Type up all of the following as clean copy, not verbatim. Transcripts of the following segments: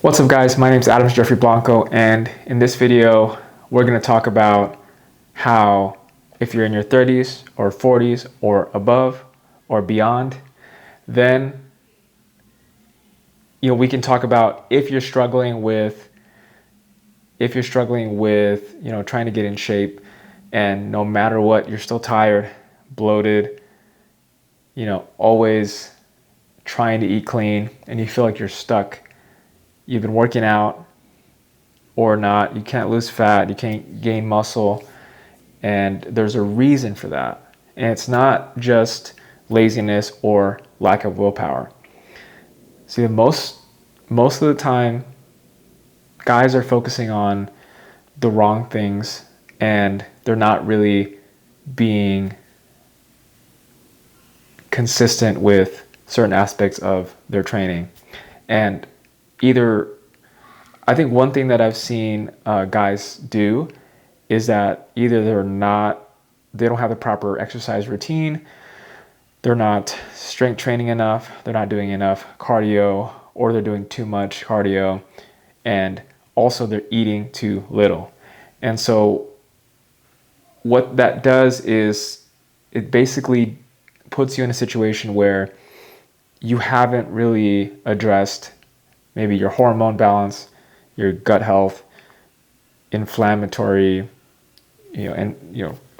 What's up guys, my name is Adam Jeffrey Blanco, and in this video we're going to talk about how if you're in your 30s or 40s or above or beyond, then we can talk about if you're struggling with trying to get in shape, and no matter what you're still tired, bloated, always trying to eat clean, and you feel like you're stuck. You've been working out or not, you can't lose fat, you can't gain muscle, and there's a reason for that. And it's not just laziness or lack of willpower. See, most of the time, guys are focusing on the wrong things, and they're not really being consistent with certain aspects of their training. And I think one thing that I've seen guys do is that either they don't have the proper exercise routine, they're not strength training enough, they're not doing enough cardio, or they're doing too much cardio, and also they're eating too little. And so what that does is it basically puts you in a situation where you haven't really addressed maybe your hormone balance, your gut health, inflammatory,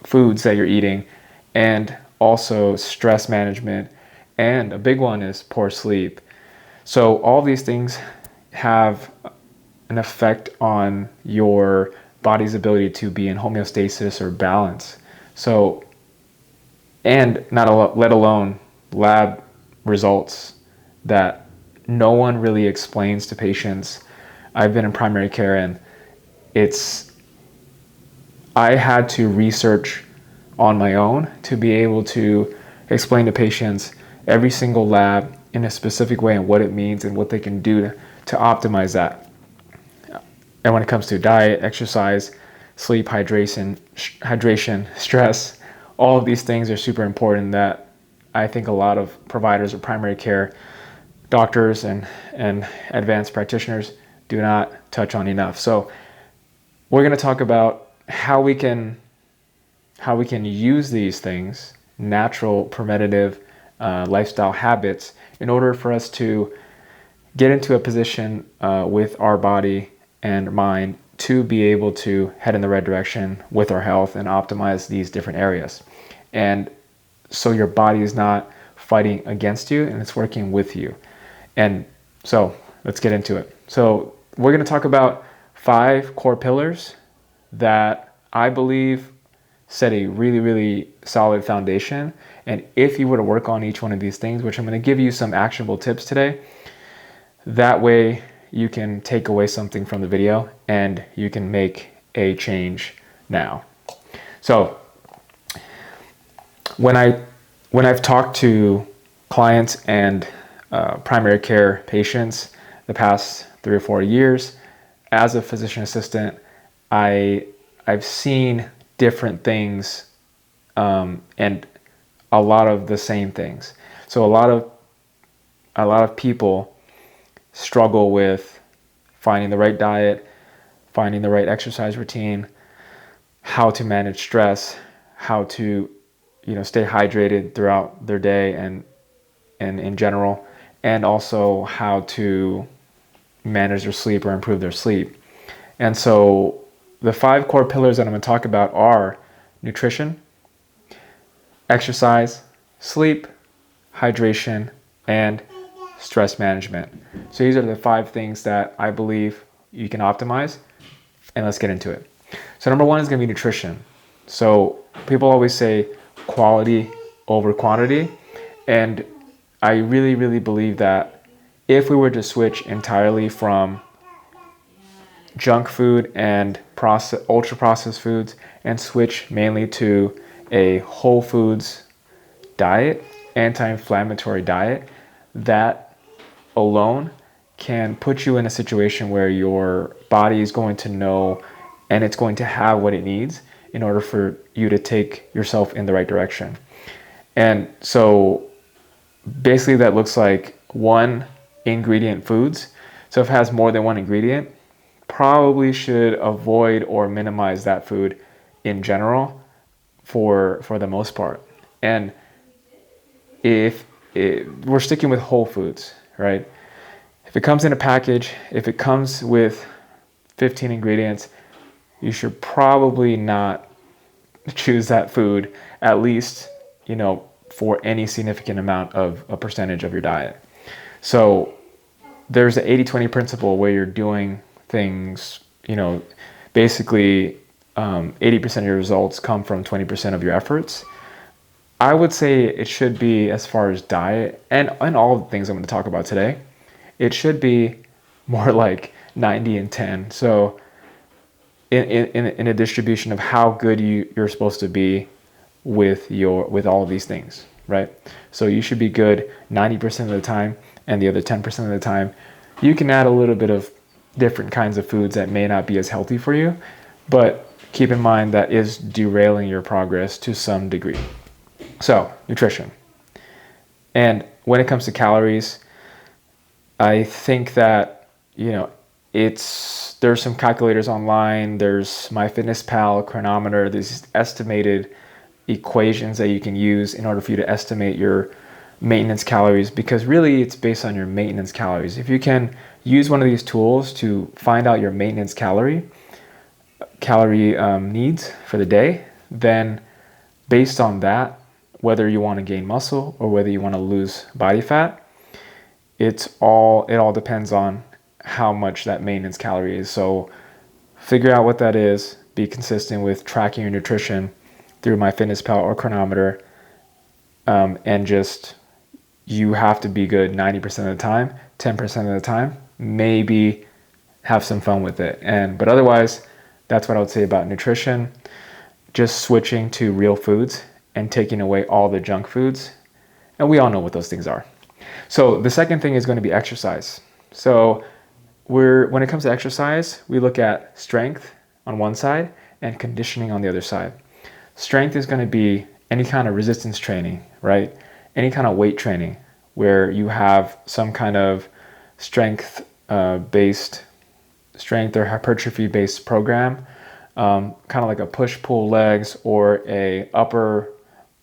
foods that you're eating, and also stress management. And a big one is poor sleep. So all these things have an effect on your body's ability to be in homeostasis or balance. So, and let alone lab results that no one really explains to patients. I've been in primary care, and I had to research on my own to be able to explain to patients every single lab in a specific way and what it means and what they can do to optimize that. And when it comes to diet, exercise, sleep, hydration, stress, all of these things are super important that I think a lot of providers of primary care, doctors and advanced practitioners do not touch on enough. So we're going to talk about how we can use these things, natural preventative lifestyle habits, in order for us to get into a position with our body and mind to be able to head in the right direction with our health and optimize these different areas. And so your body is not fighting against you, and it's working with you. And so let's get into it. So we're going to talk about 5 core pillars that I believe set a really, really solid foundation. And if you were to work on each one of these things, which I'm going to give you some actionable tips today, that way you can take away something from the video and you can make a change now. So when I've talked to clients and primary care patients the past 3 or 4 years as a physician assistant, I've seen different things and a lot of the same things. So a lot of people struggle with finding the right diet, finding the right exercise routine, how to manage stress, how to stay hydrated throughout their day and in general, and also how to manage their sleep or improve their sleep. And so the 5 core pillars that I'm going to talk about are nutrition, exercise, sleep, hydration, and stress management. So these are the 5 things that I believe you can optimize, and let's get into it. So number 1 is going to be nutrition. So people always say quality over quantity, and I really, really believe that if we were to switch entirely from junk food and ultra processed foods and switch mainly to a whole foods diet, anti-inflammatory diet, that alone can put you in a situation where your body is going to know and it's going to have what it needs in order for you to take yourself in the right direction. And so basically that looks like 1, ingredient foods. So if it has more than one ingredient, probably should avoid or minimize that food in general for the most part. And if we're sticking with whole foods, right? If it comes in a package, if it comes with 15 ingredients, you should probably not choose that food, at least, for any significant amount of a percentage of your diet. So there's the 80-20 principle where you're doing things, basically 80% of your results come from 20% of your efforts. I would say it should be, as far as diet and all the things I'm going to talk about today, it should be more like 90 and 10. So in a distribution of how good you're supposed to be with all of these things, right? So you should be good 90% of the time, and the other 10% of the time, you can add a little bit of different kinds of foods that may not be as healthy for you, but keep in mind that is derailing your progress to some degree. So, nutrition. And when it comes to calories, I think that, there's some calculators online, there's MyFitnessPal, Chronometer, there's estimated equations that you can use in order for you to estimate your maintenance calories, because really it's based on your maintenance calories. If you can use one of these tools to find out your maintenance calorie needs for the day, then based on that, whether you want to gain muscle or whether you want to lose body fat, it all depends on how much that maintenance calorie is. So figure out what that is, be consistent with tracking your nutrition through MyFitnessPal or Chronometer, and just, you have to be good 90% of the time, 10% of the time, maybe have some fun with it. But otherwise, that's what I would say about nutrition. Just switching to real foods and taking away all the junk foods. And we all know what those things are. So the second thing is going to be exercise. So when it comes to exercise, we look at strength on one side and conditioning on the other side. Strength is going to be any kind of resistance training, right? Any kind of weight training where you have some kind of strength or hypertrophy-based program, kind of like a push-pull legs or a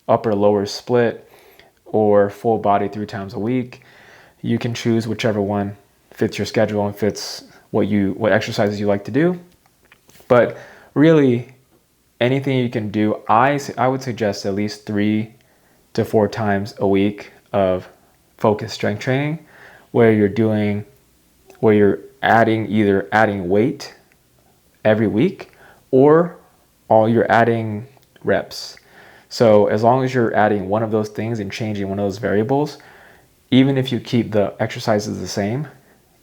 upper-lower split or full body 3 times a week. You can choose whichever one fits your schedule and fits what exercises you like to do. But really, anything you can do, I would suggest at least 3 to 4 times a week of focused strength training, where you're either adding weight every week or you're adding reps. So as long as you're adding one of those things and changing one of those variables, even if you keep the exercises the same,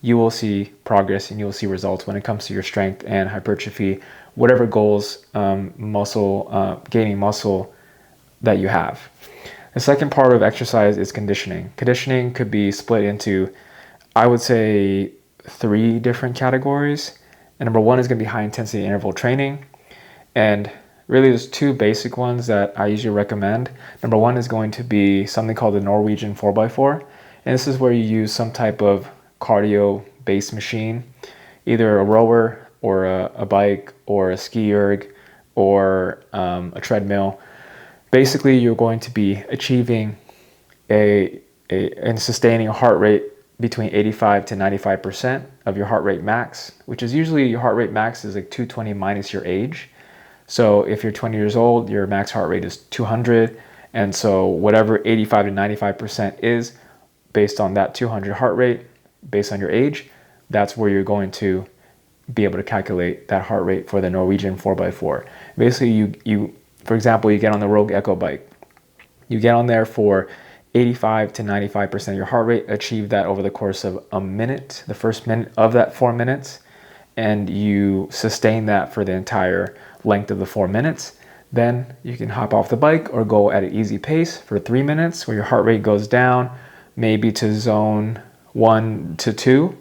you will see progress and you will see results when it comes to your strength and hypertrophy, whatever goals, gaining muscle that you have. The second part of exercise is conditioning. Conditioning could be split into, I would say, 3 different categories. And number 1 is going to be high intensity interval training. And really there's 2 basic ones that I usually recommend. Number 1 is going to be something called the Norwegian 4x4. And this is where you use some type of cardio-based machine, either a rower or a bike or a ski erg or a treadmill. Basically, you're going to be achieving and sustaining a heart rate between 85 to 95% of your heart rate max, which is usually your heart rate max is like 220 minus your age. So if you're 20 years old, your max heart rate is 200. And so whatever 85 to 95% is based on that 200 heart rate, based on your age, that's where you're going to be able to calculate that heart rate for the Norwegian 4x4. Basically, you for example, you get on the Rogue Echo bike. You get on there for 85 to 95% of your heart rate, achieve that over the course of a minute, the first minute of that 4 minutes, and you sustain that for the entire length of the 4 minutes. Then you can hop off the bike or go at an easy pace for 3 minutes where your heart rate goes down, maybe to zone 1 to 2,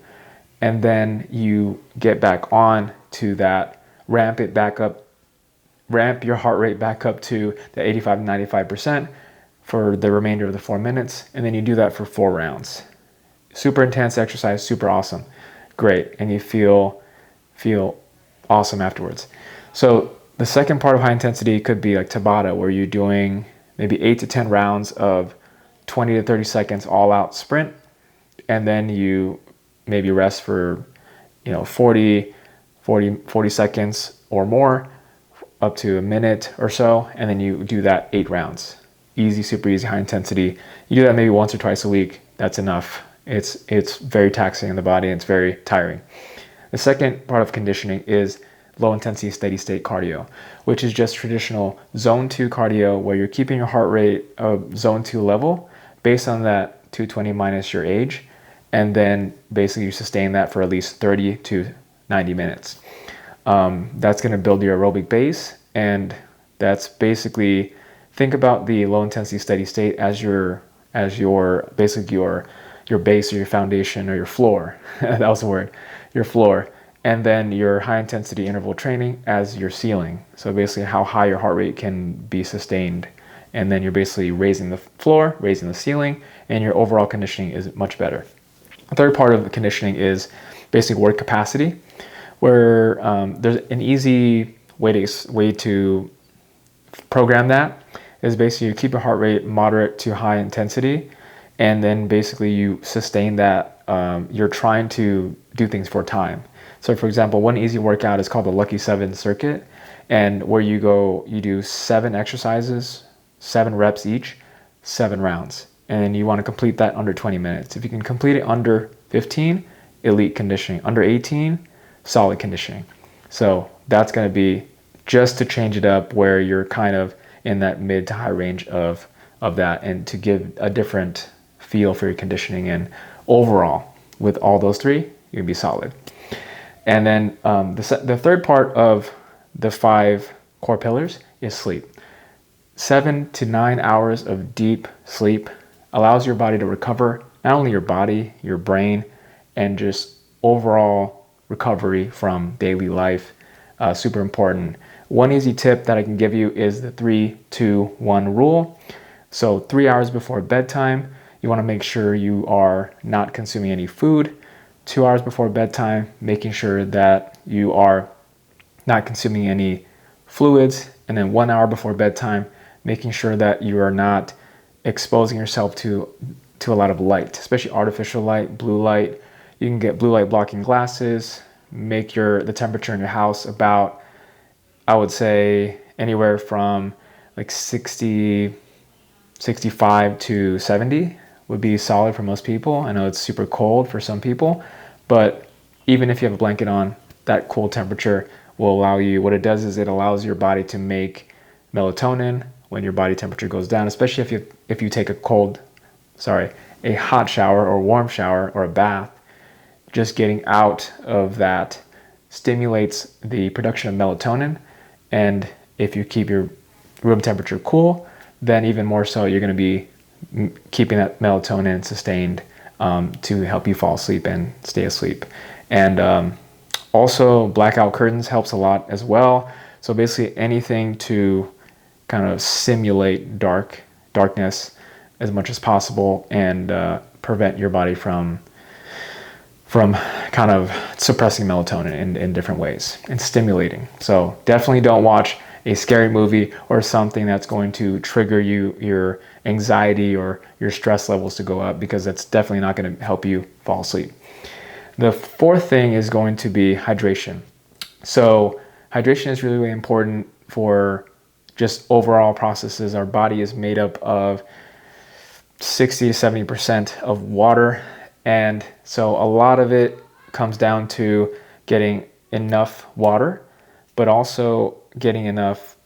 and then you get back on to that, ramp your heart rate back up to the 85 to 95% for the remainder of the 4 minutes, and then you do that for 4 rounds. Super intense exercise, super awesome. great, and you feel awesome afterwards. So the second part of high intensity could be like Tabata, where you're doing maybe 8 to 10 rounds of 20 to 30 seconds all out sprint, and then you maybe rest for 40 seconds or more, up to a minute or so, and then you do that 8 rounds. Easy, super easy, high intensity. You do that maybe once or twice a week. That's enough. It's very taxing on the body. It's very tiring. The second part of conditioning is low intensity steady state cardio, which is just traditional zone 2 cardio, where you're keeping your heart rate of zone 2 level based on that 220 minus your age, and then basically you sustain that for at least 30 to 90 minutes. That's going to build your aerobic base, and that's basically, think about the low intensity steady state as your basically your base or your foundation or your floor. That was the word, your floor. And then your high intensity interval training as your ceiling. So basically how high your heart rate can be sustained. And then you're basically raising the floor, raising the ceiling, and your overall conditioning is much better. The third part of the conditioning is basically work capacity, where there's an easy way to program that is basically you keep your heart rate moderate to high intensity, and then basically you sustain that. You're trying to do things for time. So for example, one easy workout is called the Lucky 7 circuit, and where you do 7 exercises, 7 reps each, 7 rounds. And you want to complete that under 20 minutes. If you can complete it under 15, elite conditioning. Under 18, solid conditioning. So that's going to be just to change it up, where you're kind of in that mid to high range of that, and to give a different feel for your conditioning. And overall, with all those 3, you're going to be solid. And then the third part of the 5 core pillars is sleep. 7 to 9 hours of deep sleep allows your body to recover, not only your body, your brain, and just overall recovery from daily life. Super important. One easy tip that I can give you is the 3-2-1 rule. So 3 hours before bedtime, you want to make sure you are not consuming any food. 2 hours before bedtime, making sure that you are not consuming any fluids. And then 1 hour before bedtime, making sure that you are not exposing yourself to a lot of light, especially artificial light, blue light. You can get blue light blocking glasses. Make the temperature in your house about, I would say, anywhere from like 60, 65 to 70 would be solid for most people. I know it's super cold for some people, but even if you have a blanket on, that cool temperature will allow you, what it does is it allows your body to make melatonin when your body temperature goes down, especially if you take a hot shower or warm shower or a bath. Just getting out of that stimulates the production of melatonin, and if you keep your room temperature cool, then even more so you're going to be keeping that melatonin sustained to help you fall asleep and stay asleep. And also blackout curtains helps a lot as well. So basically anything to kind of simulate darkness as much as possible, and prevent your body from kind of suppressing melatonin in different ways and stimulating. So definitely don't watch a scary movie or something that's going to trigger your anxiety or your stress levels to go up, because that's definitely not going to help you fall asleep. The fourth thing is going to be hydration. So hydration is really, really important for just overall processes. Our body is made up of 60 to 70% of water. And so a lot of it comes down to getting enough water, but also getting enough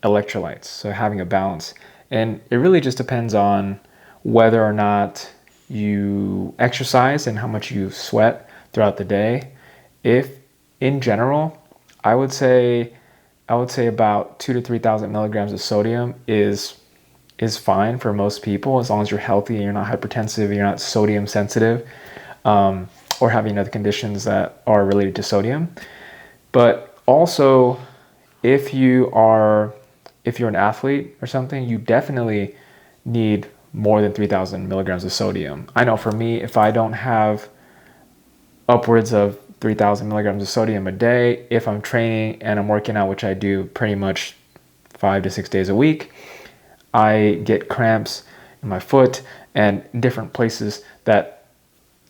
electrolytes. So having a balance. And it really just depends on whether or not you exercise and how much you sweat throughout the day. If in general, I would say about 2,000 to 3,000 milligrams of sodium is fine for most people, as long as you're healthy and you're not hypertensive, you're not sodium sensitive, or having other conditions that are related to sodium. But also, if you're an athlete or something, you definitely need more than 3,000 milligrams of sodium. I know for me, if I don't have upwards of 3,000 milligrams of sodium a day. If I'm training and I'm working out, which I do pretty much 5 to 6 days a week, I get cramps in my foot and different places that,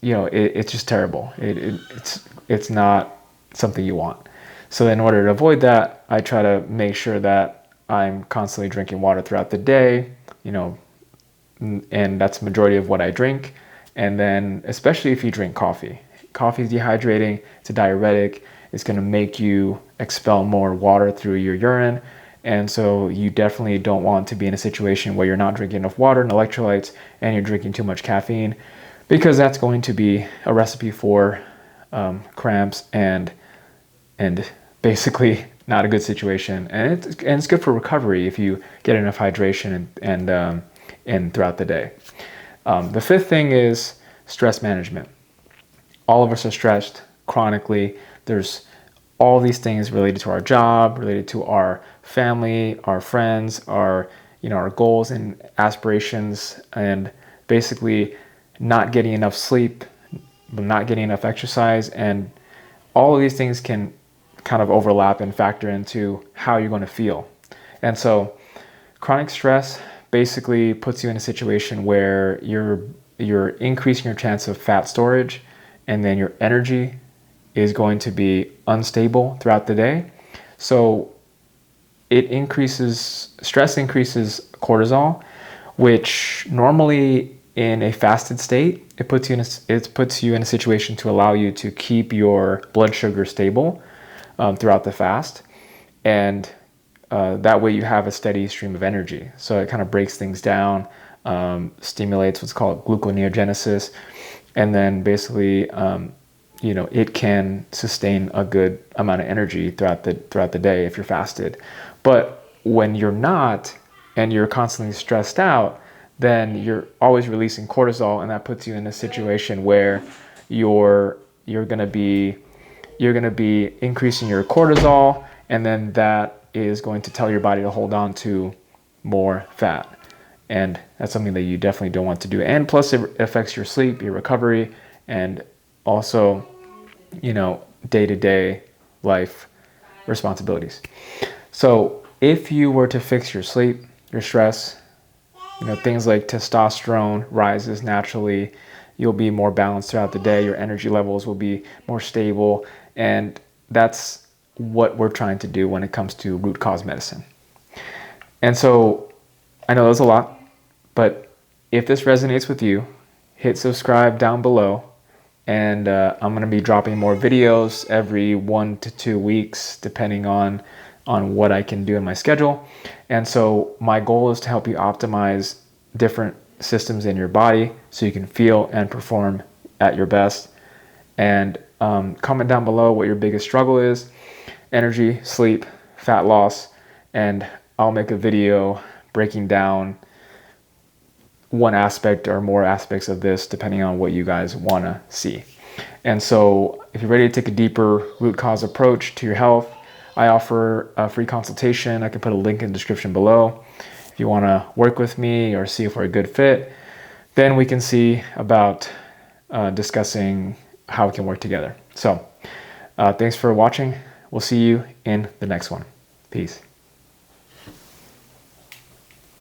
it's just terrible. It's not something you want. So in order to avoid that, I try to make sure that I'm constantly drinking water throughout the day, and that's the majority of what I drink. And then especially if you drink coffee. Coffee is dehydrating, it's a diuretic, it's going to make you expel more water through your urine. And so you definitely don't want to be in a situation where you're not drinking enough water and electrolytes and you're drinking too much caffeine, because that's going to be a recipe for cramps and basically not a good situation. And it's good for recovery if you get enough hydration and throughout the day. The fifth thing is stress management. All of us are stressed chronically. There's all these things related to our job, related to our family, our friends, our goals and aspirations, and basically not getting enough sleep, not getting enough exercise, and all of these things can kind of overlap and factor into how you're going to feel. And so chronic stress basically puts you in a situation where you're increasing your chance of fat storage, and then your energy is going to be unstable throughout the day. So stress increases cortisol, which normally in a fasted state, it puts you in a situation to allow you to keep your blood sugar stable throughout the fast. And that way you have a steady stream of energy. So it kind of breaks things down, stimulates what's called gluconeogenesis, and then basically it can sustain a good amount of energy throughout the day if you're fasted. But when you're not and you're constantly stressed out, then you're always releasing cortisol, and that puts you in a situation where you're going to be increasing your cortisol, and then that is going to tell your body to hold on to more fat. And that's something that you definitely don't want to do. And plus it affects your sleep, your recovery, and also, day-to-day life responsibilities. So if you were to fix your sleep, your stress, things like testosterone rises naturally, you'll be more balanced throughout the day, your energy levels will be more stable, and that's what we're trying to do when it comes to root cause medicine. And so I know there's a lot, but if this resonates with you, hit subscribe down below, and I'm going to be dropping more videos every 1 to 2 weeks, depending on what I can do in my schedule. And so my goal is to help you optimize different systems in your body so you can feel and perform at your best. And comment down below what your biggest struggle is: energy, sleep, fat loss, and I'll make a video breaking down one aspect or more aspects of this depending on what you guys want to see. And so if you're ready to take a deeper root cause approach to your health, I offer a free consultation. I can put a link in the description below. If you want to work with me or see if we're a good fit, then we can see about discussing how we can work together. So thanks for watching. We'll see you in the next one. Peace.